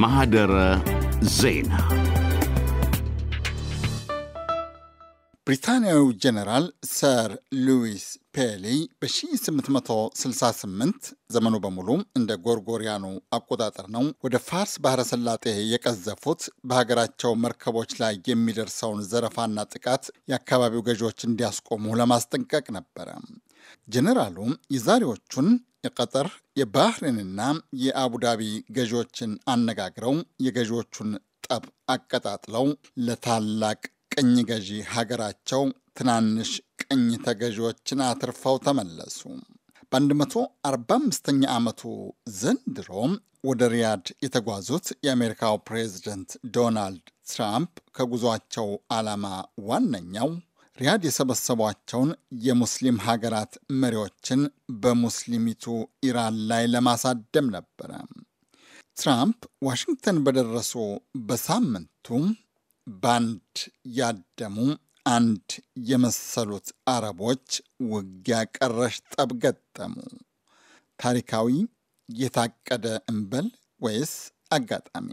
ማህደረ ዜና ብሪታንያዊ ጀነራል ሰር ሉዊስ ፔሊ በ1868 ዘመኑ በሙሉ እንደ ጎርጎሪያኑ አቆጣጠር ነው ወደ ፋርስ ባህረ ሰላጤ የቀዘፉት በሀገራቸው መርከቦች ላይ የሚደርሰውን ዘረፋና ጥቃት የአካባቢው ገዢዎች እንዲያስቆሙ ለማስጠንቀቅ ነበረ። ጀነራሉ የዛሬዎቹን የቀጠር የባህሬንና የአቡዳቢ ገዢዎችን አነጋግረው የገዢዎቹን ጠብ አቀጣጥለው ለታላቅ ቅኝ ገዢ ሀገራቸው ትናንሽ ቅኝ ተገዢዎችን አትርፈው ተመለሱ። በ145ኛ ዓመቱ ዘንድሮ ወደ ሪያድ የተጓዙት የአሜሪካው ፕሬዝደንት ዶናልድ ትራምፕ ከጉዟቸው ዓላማ ዋነኛው ሪያድ የሰበሰቧቸውን የሙስሊም ሀገራት መሪዎችን በሙስሊሚቱ ኢራን ላይ ለማሳደም ነበረ። ትራምፕ ዋሽንግተን በደረሱ በሳምንቱ ባንድ ያደሙ አንድ የመሰሉት አረቦች ውጊያ ቀረሽ ጠብ ገጠሙ። ታሪካዊ የታቀደ እንበል ወይስ አጋጣሚ?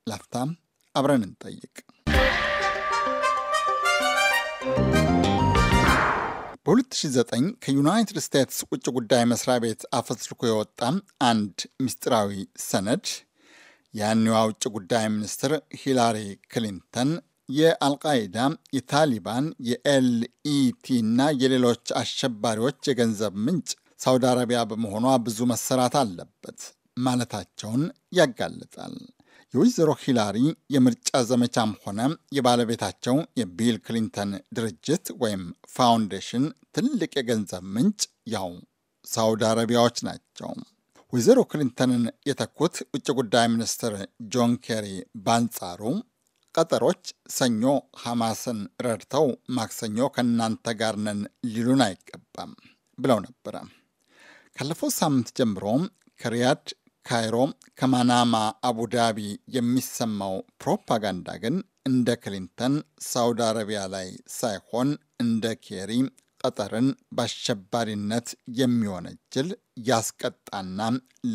ላፍታም አብረን እንጠይቅ። በ2009 ከዩናይትድ ስቴትስ ውጭ ጉዳይ መስሪያ ቤት አፈትልኮ የወጣ አንድ ምስጢራዊ ሰነድ ያኔዋ ውጭ ጉዳይ ሚኒስትር ሂላሪ ክሊንተን የአልቃይዳ፣ የታሊባን፣ የኤልኢቲ እና የሌሎች አሸባሪዎች የገንዘብ ምንጭ ሳውዲ አረቢያ በመሆኗ ብዙ መሰራት አለበት ማለታቸውን ያጋልጣል። የወይዘሮ ሂላሪ የምርጫ ዘመቻም ሆነ የባለቤታቸው የቢል ክሊንተን ድርጅት ወይም ፋውንዴሽን ትልቅ የገንዘብ ምንጭ ያው ሳውዲ አረቢያዎች ናቸው። ወይዘሮ ክሊንተንን የተኩት ውጭ ጉዳይ ሚኒስትር ጆን ኬሪ በአንጻሩ ቀጠሮች ሰኞ ሐማስን ረድተው ማክሰኞ ከእናንተ ጋር ነን ሊሉን አይገባም ብለው ነበረ። ካለፈው ሳምንት ጀምሮ ከሪያድ፣ ካይሮ፣ ከማናማ፣ አቡዳቢ የሚሰማው ፕሮፓጋንዳ ግን እንደ ክሊንተን ሳውዲ አረቢያ ላይ ሳይሆን እንደ ኬሪ ቀጠርን በአሸባሪነት የሚወነጅል ያስቀጣና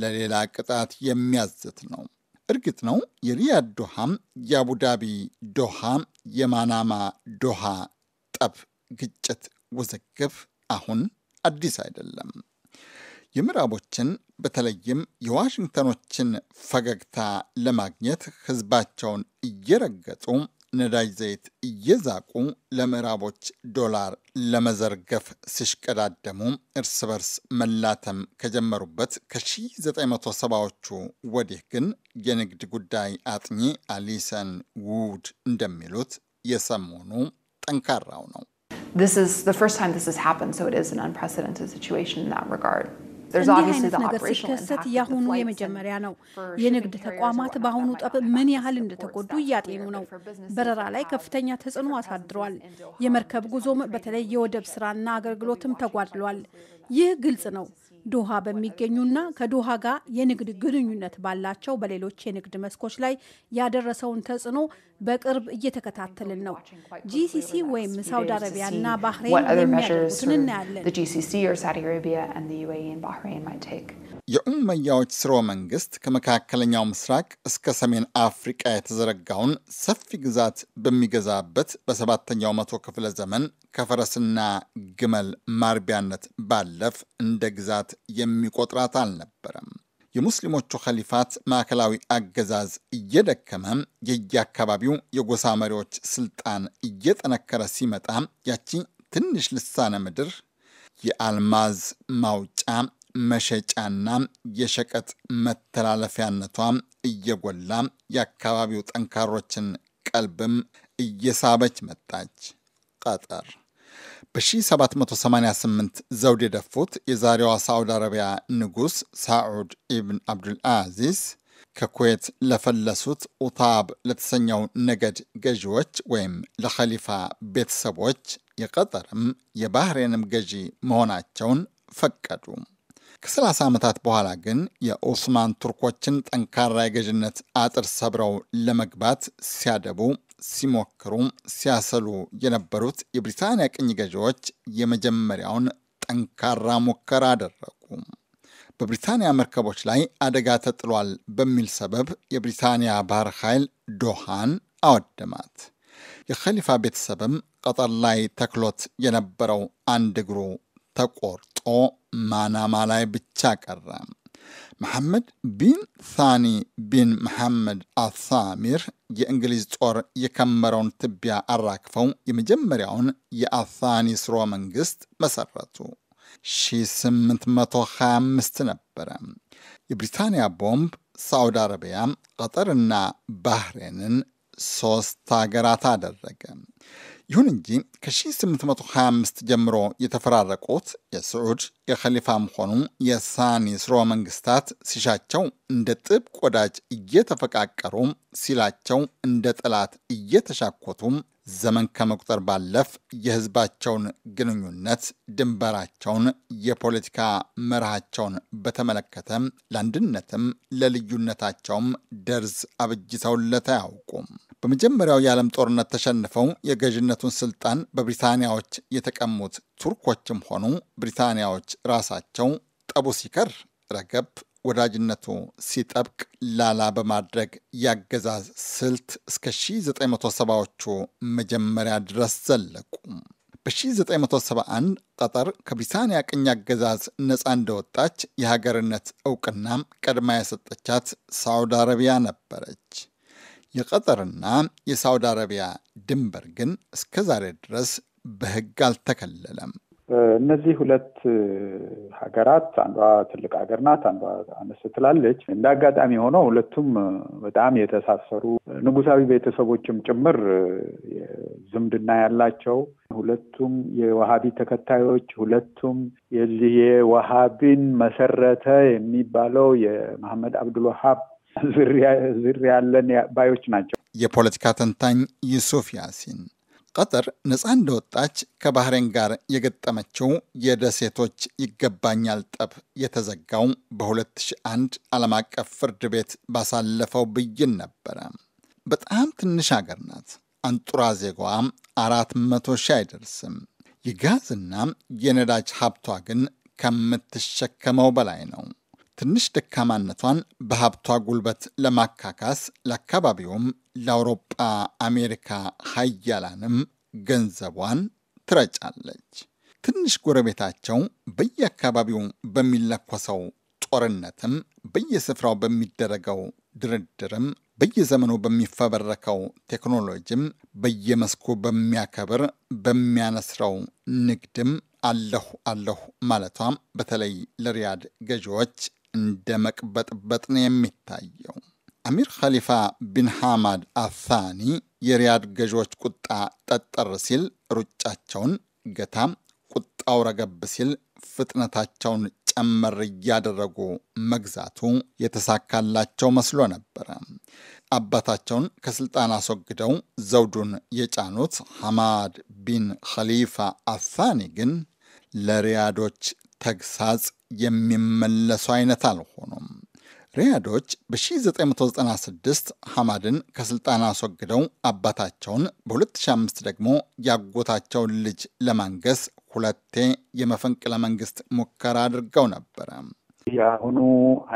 ለሌላ ቅጣት የሚያዝት ነው። እርግጥ ነው የሪያድ ዶሃ፣ የአቡዳቢ ዶሃ፣ የማናማ ዶሃ ጠብ፣ ግጭት፣ ውዝግብ አሁን አዲስ አይደለም። የምዕራቦችን በተለይም የዋሽንግተኖችን ፈገግታ ለማግኘት ህዝባቸውን እየረገጡ ነዳጅ ዘይት እየዛቁ ለምዕራቦች ዶላር ለመዘርገፍ ሲሽቀዳደሙ እርስ በርስ መላተም ከጀመሩበት ከ1970ዎቹ ወዲህ ግን የንግድ ጉዳይ አጥኚ አሊሰን ውድ እንደሚሉት የሰሞኑ ጠንካራው ነው። This is the first time this has happened, so it is an unprecedented situation in that regard. እንዲህ አይነት ነገር ሲከሰት ያሁኑ የመጀመሪያ ነው። የንግድ ተቋማት በአሁኑ ጠብ ምን ያህል እንደተጎዱ እያጤኑ ነው። በረራ ላይ ከፍተኛ ተጽዕኖ አሳድሯል። የመርከብ ጉዞም በተለይ የወደብ ስራና አገልግሎትም ተጓድሏል። ይህ ግልጽ ነው። ዶሃ በሚገኙና ከዶሃ ጋር የንግድ ግንኙነት ባላቸው በሌሎች የንግድ መስኮች ላይ ያደረሰውን ተጽዕኖ በቅርብ እየተከታተልን ነው። ጂሲሲ ወይም ሳውዲ አረቢያና ባህሬን የሚያደርጉትን እናያለን። የኡመያዎች ስርወ መንግስት ከመካከለኛው ምስራቅ እስከ ሰሜን አፍሪቃ የተዘረጋውን ሰፊ ግዛት በሚገዛበት በሰባተኛው መቶ ክፍለ ዘመን ከፈረስና ግመል ማርቢያነት ባለፍ እንደ ግዛት የሚቆጥራት አልነበረም። የሙስሊሞቹ ኸሊፋት ማዕከላዊ አገዛዝ እየደከመ የየአካባቢው የጎሳ መሪዎች ስልጣን እየጠነከረ ሲመጣ ያቺ ትንሽ ልሳነ ምድር የአልማዝ ማውጫ መሸጫና የሸቀጥ መተላለፊያነቷ እየጎላ የአካባቢው ጠንካሮችን ቀልብም እየሳበች መጣች። ቀጠር በ1788 ዘውድ የደፉት የዛሬዋ ሳዑዲ አረቢያ ንጉሥ ሳዑድ ኢብን አብዱልአዚዝ ከኩዌት ለፈለሱት ኡታብ ለተሰኘው ነገድ ገዢዎች ወይም ለኸሊፋ ቤተሰቦች የቀጠርም የባህሬንም ገዢ መሆናቸውን ፈቀዱ። ከ30 ዓመታት በኋላ ግን የኦስማን ቱርኮችን ጠንካራ የገዥነት አጥር ሰብረው ለመግባት ሲያደቡ፣ ሲሞክሩ፣ ሲያሰሉ የነበሩት የብሪታንያ ቅኝ ገዢዎች የመጀመሪያውን ጠንካራ ሙከራ አደረጉ። በብሪታንያ መርከቦች ላይ አደጋ ተጥሏል በሚል ሰበብ የብሪታንያ ባህር ኃይል ዶሃን አወደማት። የኸሊፋ ቤተሰብም ቀጠር ላይ ተክሎት የነበረው አንድ እግሩ ተቆርጦ ማናማ ላይ ብቻ ቀረ። መሐመድ ቢን ሳኒ ቢን መሐመድ አልሳሚር የእንግሊዝ ጦር የከመረውን ትቢያ አራግፈው የመጀመሪያውን የአሳኒ ስርወ መንግስት መሰረቱ። 1825 ነበረ። የብሪታንያ ቦምብ ሳዑዲ አረቢያ፣ ቀጠርና ባህሬንን 3 ሀገራት አደረገ። ይሁን እንጂ ከ1825 ጀምሮ የተፈራረቁት የስዑድ የኸሊፋም ሆኑ የሳኒ ስርወ መንግስታት ሲሻቸው እንደ ጥብቅ ወዳጅ እየተፈቃቀሩ፣ ሲላቸው እንደ ጠላት እየተሻኮቱ ዘመን ከመቁጠር ባለፍ የህዝባቸውን ግንኙነት፣ ድንበራቸውን፣ የፖለቲካ መርሃቸውን በተመለከተ ለአንድነትም ለልዩነታቸውም ደርዝ አብጅተውለት አያውቁም። በመጀመሪያው የዓለም ጦርነት ተሸንፈው የገዥነቱን ስልጣን በብሪታንያዎች የተቀሙት ቱርኮችም ሆኑ ብሪታንያዎች ራሳቸው ጠቡ ሲከር ረገብ፣ ወዳጅነቱ ሲጠብቅ ላላ በማድረግ ያገዛዝ ስልት እስከ 1970ዎቹ መጀመሪያ ድረስ ዘለቁ። በ1971 ቀጠር ከብሪታንያ ቅኝ አገዛዝ ነፃ እንደወጣች የሀገርነት እውቅና ቀድማ የሰጠቻት ሳዑዲ አረቢያ ነበረች። የቀጠርና የሳዑዲ አረቢያ ድንበር ግን እስከ ዛሬ ድረስ በሕግ አልተከለለም። እነዚህ ሁለት ሀገራት አንዷ ትልቅ ሀገር ናት፣ አንዷ አነስ ትላለች። እንደ አጋጣሚ ሆኖ ሁለቱም በጣም የተሳሰሩ ንጉሳዊ ቤተሰቦችም ጭምር ዝምድና ያላቸው፣ ሁለቱም የዋሃቢ ተከታዮች፣ ሁለቱም የዚህ የዋሃቢን መሰረተ የሚባለው የመሐመድ አብዱል ወሃብ ዝርያ ያለን ባዮች ናቸው። የፖለቲካ ተንታኝ ዩሱፍ ያሲን ቀጠር ነፃ እንደወጣች ከባህሬን ጋር የገጠመችው የደሴቶች ይገባኛል ጠብ የተዘጋው በ2001 ዓለም አቀፍ ፍርድ ቤት ባሳለፈው ብይን ነበረ። በጣም ትንሽ ሀገር ናት። አንጡራ ዜጋዋ 400 ሺህ አይደርስም። የጋዝና የነዳጅ ሀብቷ ግን ከምትሸከመው በላይ ነው። ትንሽ ደካማነቷን በሀብቷ ጉልበት ለማካካስ ለአካባቢውም ለአውሮጳ አሜሪካ ሀያላንም ገንዘቧን ትረጫለች። ትንሽ ጎረቤታቸው በየአካባቢው በሚለኮሰው ጦርነትም፣ በየስፍራው በሚደረገው ድርድርም፣ በየዘመኑ በሚፈበረከው ቴክኖሎጂም፣ በየመስኩ በሚያከብር በሚያነስረው ንግድም አለሁ ማለቷም በተለይ ለሪያድ ገዢዎች እንደ መቅበጥበጥ ነው የሚታየው። አሚር ኸሊፋ ቢን ሐማድ አሳኒ የሪያድ ገዢዎች ቁጣ ጠጠር ሲል ሩጫቸውን ገታም፣ ቁጣው ረገብ ሲል ፍጥነታቸውን ጨመር እያደረጉ መግዛቱ የተሳካላቸው መስሎ ነበረ። አባታቸውን ከስልጣን አስወግደው ዘውዱን የጫኑት ሐማድ ቢን ኸሊፋ አሳኒ ግን ለሪያዶች ተግሳጽ የሚመለሱ አይነት አልሆኑም። ሪያዶች በ1996 ሐማድን ከስልጣን አስወግደው አባታቸውን በ2005 ደግሞ ያጎታቸውን ልጅ ለማንገስ 2 የመፈንቅለ መንግስት ሙከራ አድርገው ነበረ። የአሁኑ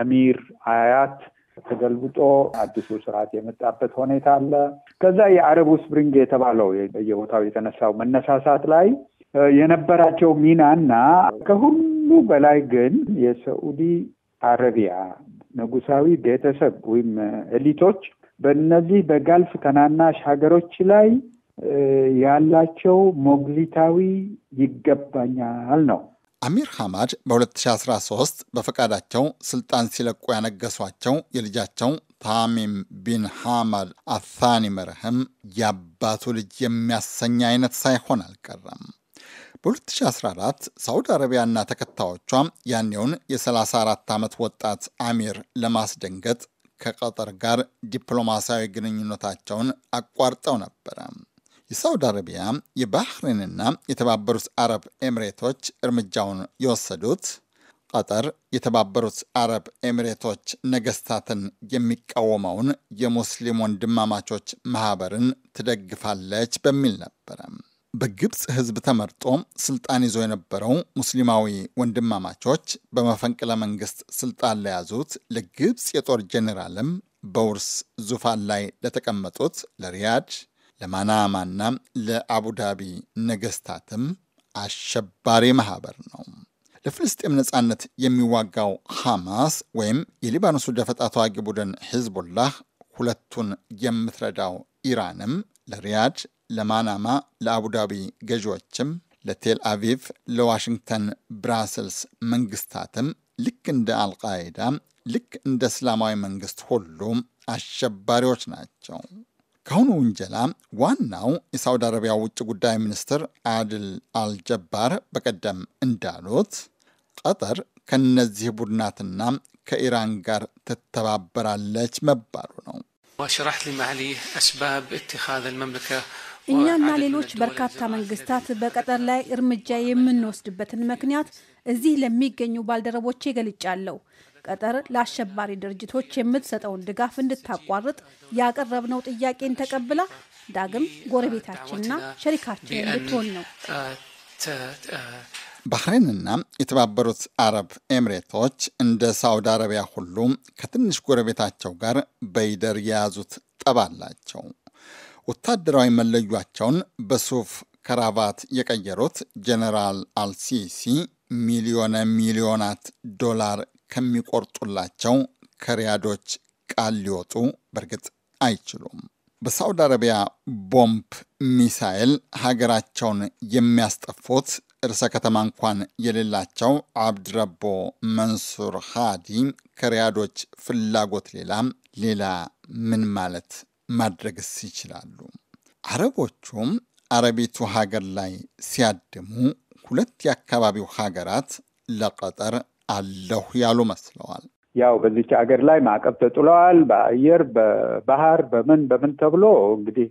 አሚር አያት ተገልብጦ አዲሱ ስርዓት የመጣበት ሁኔታ አለ። ከዛ የአረቡ ስፕሪንግ የተባለው በየቦታው የተነሳው መነሳሳት ላይ የነበራቸው ሚናና ከሁሉ በላይ ግን የሳዑዲ አረቢያ ንጉሳዊ ቤተሰብ ወይም ኤሊቶች በእነዚህ በጋልፍ ተናናሽ ሀገሮች ላይ ያላቸው ሞግዚታዊ ይገባኛል ነው። አሚር ሐማድ በ2013 በፈቃዳቸው ስልጣን ሲለቁ ያነገሷቸው የልጃቸው ታሚም ቢን ሐማድ አሳኒ መርህም የአባቱ ልጅ የሚያሰኝ አይነት ሳይሆን አልቀረም። በ2014 ሳዑዲ አረቢያና ተከታዮቿ ያኔውን የ34 ዓመት ወጣት አሚር ለማስደንገጥ ከቀጠር ጋር ዲፕሎማሲያዊ ግንኙነታቸውን አቋርጠው ነበረ። የሳዑዲ አረቢያ፣ የባህሬንና የተባበሩት አረብ ኤሚሬቶች እርምጃውን የወሰዱት ቀጠር የተባበሩት አረብ ኤሚሬቶች ነገስታትን የሚቃወመውን የሙስሊም ወንድማማቾች ማህበርን ትደግፋለች በሚል ነበረ። በግብፅ ህዝብ ተመርጦ ስልጣን ይዞ የነበረው ሙስሊማዊ ወንድማማቾች በመፈንቅለ መንግስት ስልጣን ለያዙት ለግብፅ የጦር ጄኔራልም በውርስ ዙፋን ላይ ለተቀመጡት ለሪያድ፣ ለማናማና ለአቡዳቢ ነገስታትም አሸባሪ ማህበር ነው። ለፍልስጤም ነጻነት የሚዋጋው ሐማስ ወይም የሊባኖሱ ደፈጣ ተዋጊ ቡድን ሂዝቡላህ፣ ሁለቱን የምትረዳው ኢራንም ለሪያድ፣ ለማናማ፣ ለአቡዳቢ ገዢዎችም፣ ለቴል አቪቭ፣ ለዋሽንግተን፣ ብራስልስ መንግስታትም ልክ እንደ አልቃይዳ ልክ እንደ እስላማዊ መንግስት ሁሉ አሸባሪዎች ናቸው። ከአሁኑ ውንጀላ ዋናው የሳውዲ አረቢያ ውጭ ጉዳይ ሚኒስትር አድል አልጀባር በቀደም እንዳሉት ቀጠር ከነዚህ ቡድናትና ከኢራን ጋር ትተባበራለች መባሉ ነው። እኛና ሌሎች በርካታ መንግስታት በቀጠር ላይ እርምጃ የምንወስድበትን ምክንያት እዚህ ለሚገኙ ባልደረቦቼ ገልጫለሁ። ቀጠር ለአሸባሪ ድርጅቶች የምትሰጠውን ድጋፍ እንድታቋርጥ ያቀረብነው ጥያቄን ተቀብላ ዳግም ጎረቤታችንና ሸሪካችን እንድትሆን ነው። ባህሬንና የተባበሩት አረብ ኤምሬቶች እንደ ሳውዲ አረቢያ ሁሉ ከትንሽ ጎረቤታቸው ጋር በይደር የያዙት ጠብ አላቸው። ወታደራዊ መለያቸውን በሱፍ ከራባት የቀየሩት ጄኔራል አልሲሲ ሚሊዮናት ዶላር ከሚቆርጡላቸው ከሪያዶች ቃል ሊወጡ በእርግጥ አይችሉም። በሳውዲ አረቢያ ቦምብ ሚሳኤል ሀገራቸውን የሚያስጠፉት እርሰ ከተማ እንኳን የሌላቸው አብድረቦ መንሱር ሃዲ ከሪያዶች ፍላጎት ሌላ ምን ማለት ማድረግስ ይችላሉ? አረቦቹም አረቢቱ ሀገር ላይ ሲያድሙ ሁለት የአካባቢው ሀገራት ለቀጠር አለሁ ያሉ መስለዋል። ያው በዚች ሀገር ላይ ማዕቀብ ተጥሏል። በአየር በባህር በምን ተብሎ እንግዲህ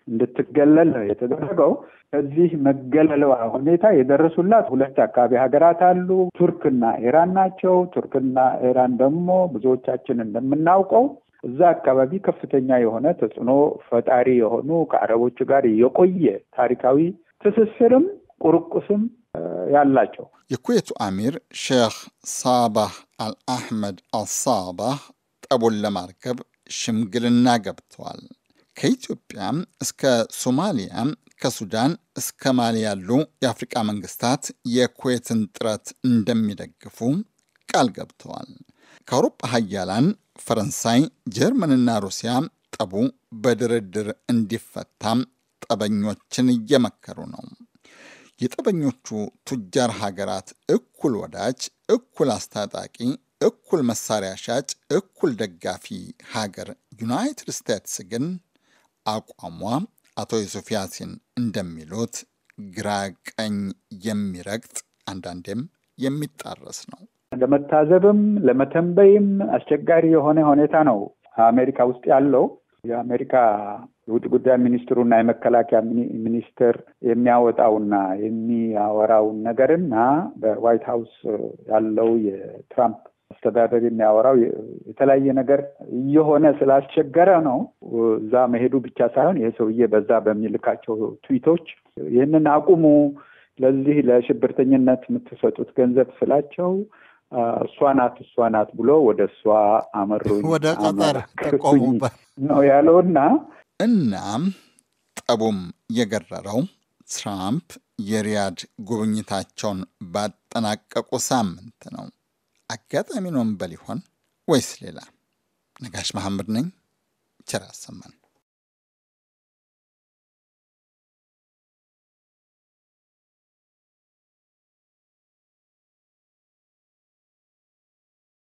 እንድትገለል የተደረገው። ከዚህ መገለለዋ ሁኔታ የደረሱላት ሁለት አካባቢ ሀገራት አሉ። ቱርክና ኢራን ናቸው። ቱርክና ኢራን ደግሞ ብዙዎቻችን እንደምናውቀው እዛ አካባቢ ከፍተኛ የሆነ ተጽዕኖ ፈጣሪ የሆኑ ከአረቦቹ ጋር የቆየ ታሪካዊ ትስስርም ቁርቁስም ያላቸው። የኩዌቱ አሚር ሼክ ሳባህ አልአህመድ አልሳባህ ጠቡን ለማርገብ ሽምግልና ገብተዋል። ከኢትዮጵያ እስከ ሶማሊያ፣ ከሱዳን እስከ ማሊ ያሉ የአፍሪቃ መንግስታት የኩዌትን ጥረት እንደሚደግፉ ቃል ገብተዋል። ከአውሮፓ ሀያላን ፈረንሳይ፣ ጀርመንና ሩሲያ ጠቡ በድርድር እንዲፈታም ጠበኞችን እየመከሩ ነው። የጠበኞቹ ቱጃር ሀገራት እኩል ወዳጅ፣ እኩል አስታጣቂ፣ እኩል መሳሪያ ሻጭ፣ እኩል ደጋፊ ሀገር ዩናይትድ ስቴትስ ግን አቋሟ አቶ ዩሱፍ ያሲን እንደሚሉት ግራ ቀኝ የሚረግጥ አንዳንዴም የሚጣረስ ነው። ለመታዘብም ለመተንበይም አስቸጋሪ የሆነ ሁኔታ ነው አሜሪካ ውስጥ ያለው። የአሜሪካ የውጭ ጉዳይ ሚኒስትሩና የመከላከያ ሚኒስትር የሚያወጣውና የሚያወራውን ነገርና በዋይት ሀውስ ያለው የትራምፕ አስተዳደር የሚያወራው የተለያየ ነገር እየሆነ ስላስቸገረ ነው። እዛ መሄዱ ብቻ ሳይሆን ይሄ ሰውዬ በዛ በሚልካቸው ትዊቶች ይህንን አቁሙ፣ ለዚህ ለሽብርተኝነት የምትሰጡት ገንዘብ ስላቸው እሷ ናት ብሎ ወደ እሷ አመሩኝ፣ ወደ ቀጠር ተቆሙበት ነው ያለውና እናም ጠቡም የገረረው ትራምፕ የሪያድ ጉብኝታቸውን ባጠናቀቁ ሳምንት ነው። አጋጣሚ ነው እንበል ይሆን ወይስ ሌላ? ነጋሽ መሐመድ ነኝ። ቸር ያሰማን።